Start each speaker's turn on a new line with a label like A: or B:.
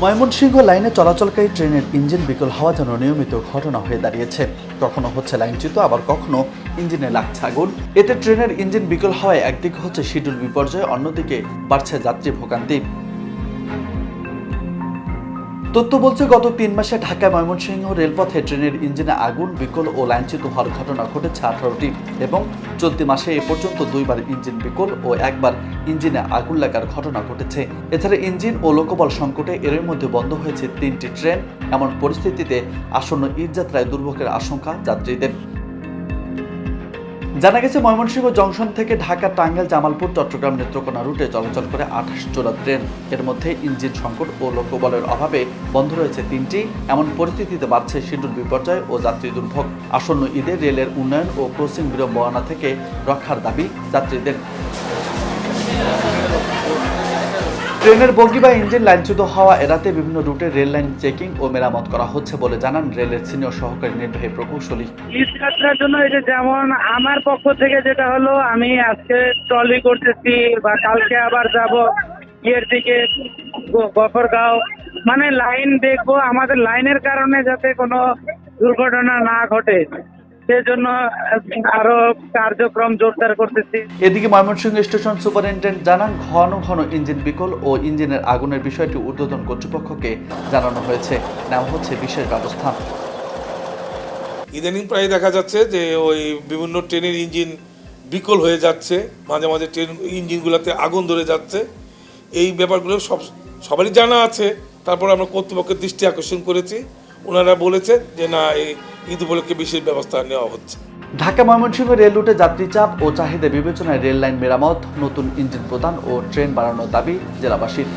A: ময়মনসিংহ লাইনে চলাচলকারী ট্রেনের ইঞ্জিন বিকল হওয়া যেন নিয়মিত ঘটনা হয়ে দাঁড়িয়েছে। কখনো হচ্ছে লাইনচ্যুত, আবার কখনো ইঞ্জিনে লাগছে আগুন। এতে ট্রেনের ইঞ্জিন বিকল হওয়ায় একদিকে হচ্ছে শিডিউল বিপর্যয়, অন্যদিকে বাড়ছে যাত্রী ভোগান্তি। তথ্য বলছে, গত ৩ মাসে ঢাকা ময়মনসিংহ রেলপথে ট্রেনের ইঞ্জিনে আগুন, বিকল ও লাইনচ্যুত হওয়ার ঘটনা ঘটেছে 18টি এবং চলতি মাসে এ পর্যন্ত 2বার ইঞ্জিন বিকল ও 1বার ইঞ্জিনে আগুন লাগার ঘটনা ঘটেছে। এছাড়া ইঞ্জিন ও লোকবল সংকটে এর মধ্যে বন্ধ হয়েছে 3টি ট্রেন। এমন পরিস্থিতিতে আসন্ন ঈদযাত্রায় দুর্ভোগের আশঙ্কা যাত্রীদের। জানা গেছে, ময়মনসিংহ জংশন থেকে ঢাকা, টাঙ্গাইল, জামালপুর, চট্টগ্রাম, নেত্রকোনা রুটে চলাচল করে 28 জোড়া ট্রেন। এর মধ্যে ইঞ্জিন সংকট ও লোকবলের অভাবে বন্ধ রয়েছে 3টি। এমন পরিস্থিতিতে বাড়ছে শিডিউল বিপর্যয় ও যাত্রী দুর্ভোগ। আসন্ন ঈদে রেলের উন্নয়ন ও ক্রসিং বিড়ম্বনা থেকে রক্ষার দাবি যাত্রীদের। ট্রেনের বগি বা ইঞ্জিন লাইনচ্যুত হওয়া এড়াতে বিভিন্ন রুটে রেল লাইন চেকিং ও মেরামত করা হচ্ছে বলে জানান রেলের সিনিয়র সহকারী নির্বাহী প্রকৌশলী।
B: ঈদ যাত্রার জন্য এই যে যেমন আমার পক্ষ থেকে যেটা হলো, আমি আজকে ট্রলি করতেছি বা কালকে আবার যাব ইয়ের দিকে গফরগাঁও, মানে লাইন দেখবো, আমাদের লাইনের কারণে যাতে কোনো দুর্ঘটনা না ঘটে সেজন্য আরো কার্যক্রম জোরদার করতেছি।
A: এদিকে ময়মনসিংহ স্টেশন সুপারিনটেন্ডেন্ট জানান, ঘন ঘন ইঞ্জিন বিকল ও ইঞ্জিনের আগুনের বিষয়টি ঊর্ধ্বতন কর্তৃপক্ষকে জানানো হয়েছে, নেওয়া হচ্ছে বিশেষ ব্যবস্থা।
C: ইদানিং প্রায় দেখা যাচ্ছে যে ওই বিভিন্ন ট্রেনের ইঞ্জিন বিকল হয়ে যাচ্ছে, মাঝে মাঝে ট্রেন ইঞ্জিনগুলোতে আগুন ধরে যাচ্ছে। এই ব্যাপারগুলো সবারই জানা আছে। তারপর আমরা কর্তৃপক্ষের দৃষ্টি আকর্ষণ করেছি, ওনারা বলেছে যে না, এই ঈদ উপলক্ষে বিশেষ ব্যবস্থা নেওয়া হচ্ছে।
A: ঢাকা ময়মনসিংহ রেল রুটে যাত্রী চাপ ও চাহিদা বিবেচনায় রেল লাইন মেরামত, নতুন ইঞ্জিন প্রদান ও ট্রেন বাড়ানোর দাবি জেলাবাসীর।